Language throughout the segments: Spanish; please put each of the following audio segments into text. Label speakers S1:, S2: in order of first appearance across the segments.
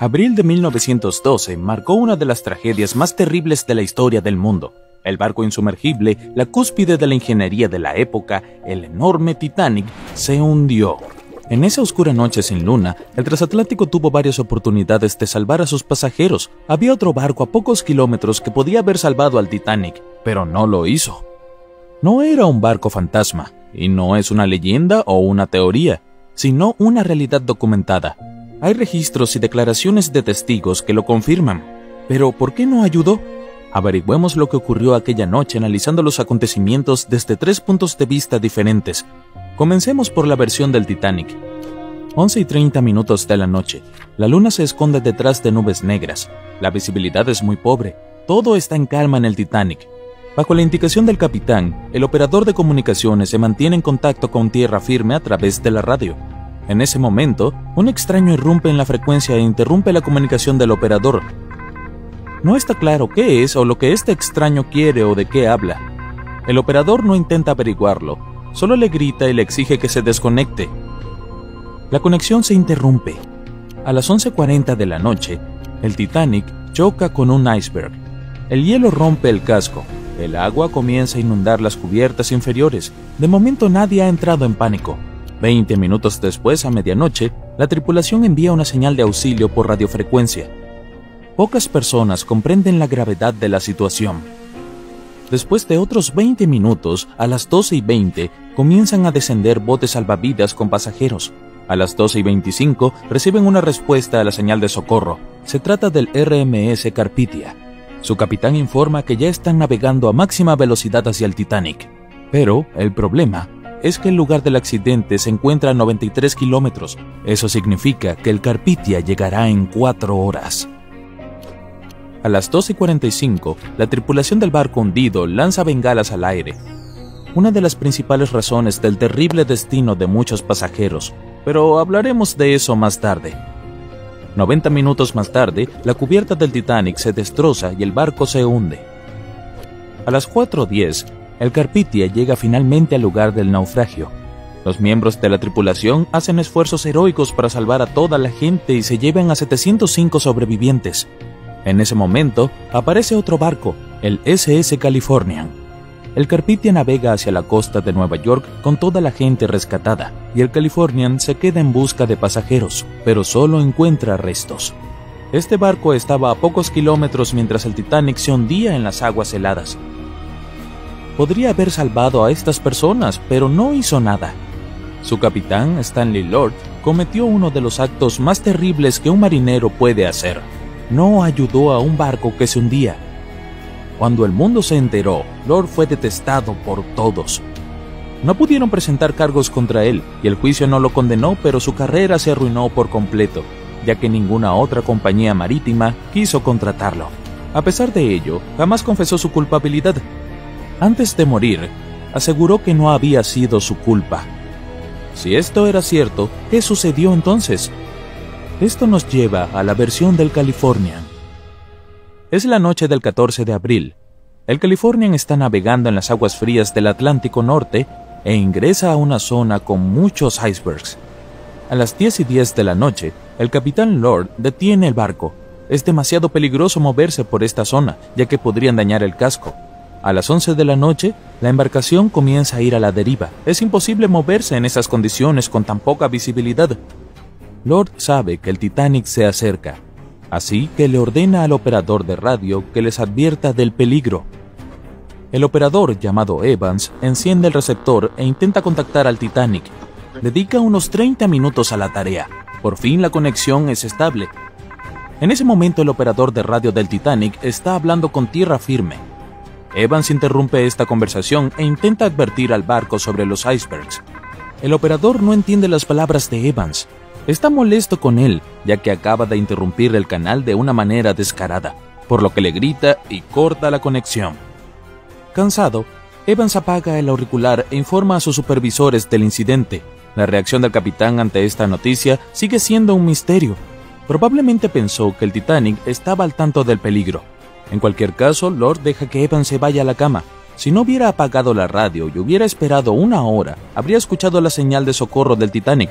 S1: Abril de 1912 marcó una de las tragedias más terribles de la historia del mundo. El barco insumergible, la cúspide de la ingeniería de la época, el enorme Titanic, se hundió. En esa oscura noche sin luna, el transatlántico tuvo varias oportunidades de salvar a sus pasajeros. Había otro barco a pocos kilómetros que podía haber salvado al Titanic, pero no lo hizo. No era un barco fantasma, y no es una leyenda o una teoría, sino una realidad documentada. Hay registros y declaraciones de testigos que lo confirman. Pero, ¿por qué no ayudó? Averigüemos lo que ocurrió aquella noche analizando los acontecimientos desde 3 puntos de vista diferentes. Comencemos por la versión del Titanic. 11:30 de la noche. La luna se esconde detrás de nubes negras. La visibilidad es muy pobre. Todo está en calma en el Titanic. Bajo la indicación del capitán, el operador de comunicaciones se mantiene en contacto con tierra firme a través de la radio. En ese momento, un extraño irrumpe en la frecuencia e interrumpe la comunicación del operador. No está claro qué es o lo que este extraño quiere o de qué habla. El operador no intenta averiguarlo, solo le grita y le exige que se desconecte. La conexión se interrumpe. A las 11:40 de la noche, el Titanic choca con un iceberg. El hielo rompe el casco. El agua comienza a inundar las cubiertas inferiores. De momento nadie ha entrado en pánico. 20 minutos después, a medianoche, la tripulación envía una señal de auxilio por radiofrecuencia. Pocas personas comprenden la gravedad de la situación. Después de otros 20 minutos, a las 12:20, comienzan a descender botes salvavidas con pasajeros. A las 12:25, reciben una respuesta a la señal de socorro. Se trata del RMS Carpathia. Su capitán informa que ya están navegando a máxima velocidad hacia el Titanic. Pero el problema es que el lugar del accidente se encuentra a 93 kilómetros. Eso significa que el Carpathia llegará en 4 horas. A las 12:45, la tripulación del barco hundido lanza bengalas al aire. Una de las principales razones del terrible destino de muchos pasajeros, pero hablaremos de eso más tarde. 90 minutos más tarde, la cubierta del Titanic se destroza y el barco se hunde. A las 4:10, el Carpathia llega finalmente al lugar del naufragio. Los miembros de la tripulación hacen esfuerzos heroicos para salvar a toda la gente y se llevan a 705 sobrevivientes. En ese momento, aparece otro barco, el SS Californian. El Carpathia navega hacia la costa de Nueva York con toda la gente rescatada, y el Californian se queda en busca de pasajeros, pero solo encuentra restos. Este barco estaba a pocos kilómetros mientras el Titanic se hundía en las aguas heladas. Podría haber salvado a estas personas, pero no hizo nada. Su capitán, Stanley Lord, cometió uno de los actos más terribles que un marinero puede hacer. No ayudó a un barco que se hundía. Cuando el mundo se enteró, Lord fue detestado por todos. No pudieron presentar cargos contra él, y el juicio no lo condenó, pero su carrera se arruinó por completo, ya que ninguna otra compañía marítima quiso contratarlo. A pesar de ello, jamás confesó su culpabilidad. Antes de morir, aseguró que no había sido su culpa. Si esto era cierto, ¿qué sucedió entonces? Esto nos lleva a la versión del Californian. Es la noche del 14 de abril. El Californian está navegando en las aguas frías del Atlántico Norte e ingresa a una zona con muchos icebergs. A las 10:10 de la noche, el capitán Lord detiene el barco. Es demasiado peligroso moverse por esta zona, ya que podrían dañar el casco. A las 11 de la noche, la embarcación comienza a ir a la deriva. Es imposible moverse en esas condiciones con tan poca visibilidad. Lord sabe que el Titanic se acerca, así que le ordena al operador de radio que les advierta del peligro. El operador, llamado Evans, enciende el receptor e intenta contactar al Titanic. Dedica unos 30 minutos a la tarea. Por fin la conexión es estable. En ese momento el operador de radio del Titanic está hablando con tierra firme. Evans interrumpe esta conversación e intenta advertir al barco sobre los icebergs. El operador no entiende las palabras de Evans. Está molesto con él, ya que acaba de interrumpir el canal de una manera descarada, por lo que le grita y corta la conexión. Cansado, Evans apaga el auricular e informa a sus supervisores del incidente. La reacción del capitán ante esta noticia sigue siendo un misterio. Probablemente pensó que el Titanic estaba al tanto del peligro. En cualquier caso, Lord deja que Evans se vaya a la cama. Si no hubiera apagado la radio y hubiera esperado 1 hora, habría escuchado la señal de socorro del Titanic.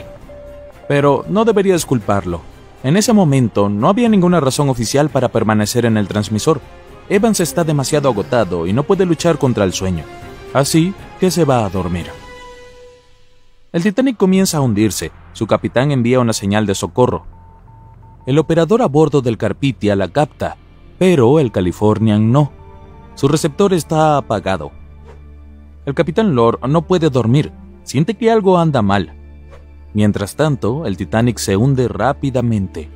S1: Pero no deberías culparlo. En ese momento no había ninguna razón oficial para permanecer en el transmisor. Evans está demasiado agotado y no puede luchar contra el sueño, así que se va a dormir. El Titanic comienza a hundirse. Su capitán envía una señal de socorro. El operador a bordo del Carpathia la capta, pero el Californian no. Su receptor está apagado. El capitán Lord no puede dormir, siente que algo anda mal. Mientras tanto, el Titanic se hunde rápidamente.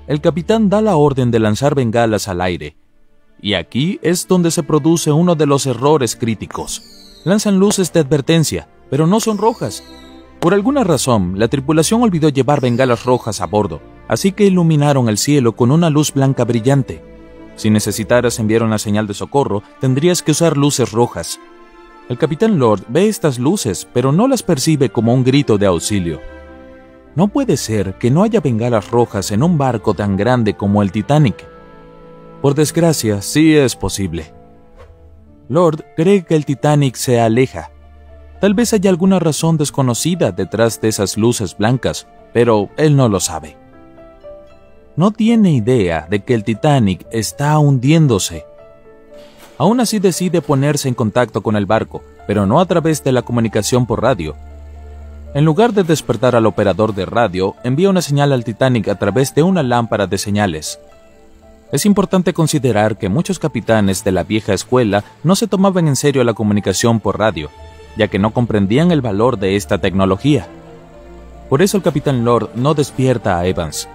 S1: El capitán da la orden de lanzar bengalas al aire, y aquí es donde se produce uno de los errores críticos. Lanzan luces de advertencia, pero no son rojas. Por alguna razón, la tripulación olvidó llevar bengalas rojas a bordo, así que iluminaron el cielo con una luz blanca brillante. Si necesitaras enviar una señal de socorro, tendrías que usar luces rojas. El capitán Lord ve estas luces, pero no las percibe como un grito de auxilio. No puede ser que no haya bengalas rojas en un barco tan grande como el Titanic. Por desgracia, sí es posible. Lord cree que el Titanic se aleja. Tal vez haya alguna razón desconocida detrás de esas luces blancas, pero él no lo sabe. No tiene idea de que el Titanic está hundiéndose. Aún así decide ponerse en contacto con el barco, pero no a través de la comunicación por radio. En lugar de despertar al operador de radio, envía una señal al Titanic a través de una lámpara de señales. Es importante considerar que muchos capitanes de la vieja escuela no se tomaban en serio la comunicación por radio, ya que no comprendían el valor de esta tecnología. Por eso el capitán Lord no despierta a Evans.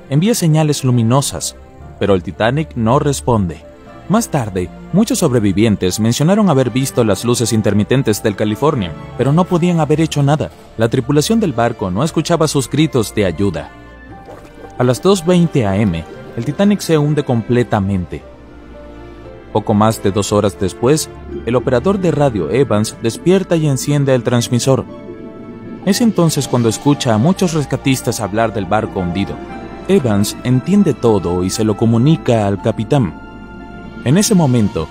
S1: Envía señales luminosas, pero el Titanic no responde. Más tarde, muchos sobrevivientes mencionaron haber visto las luces intermitentes del Californian, pero no podían haber hecho nada. La tripulación del barco no escuchaba sus gritos de ayuda. A las 2:20 am, el Titanic se hunde completamente. Poco más de 2 horas después, el operador de radio Evans despierta y enciende el transmisor. Es entonces cuando escucha a muchos rescatistas hablar del barco hundido. Evans entiende todo y se lo comunica al capitán. En ese momento,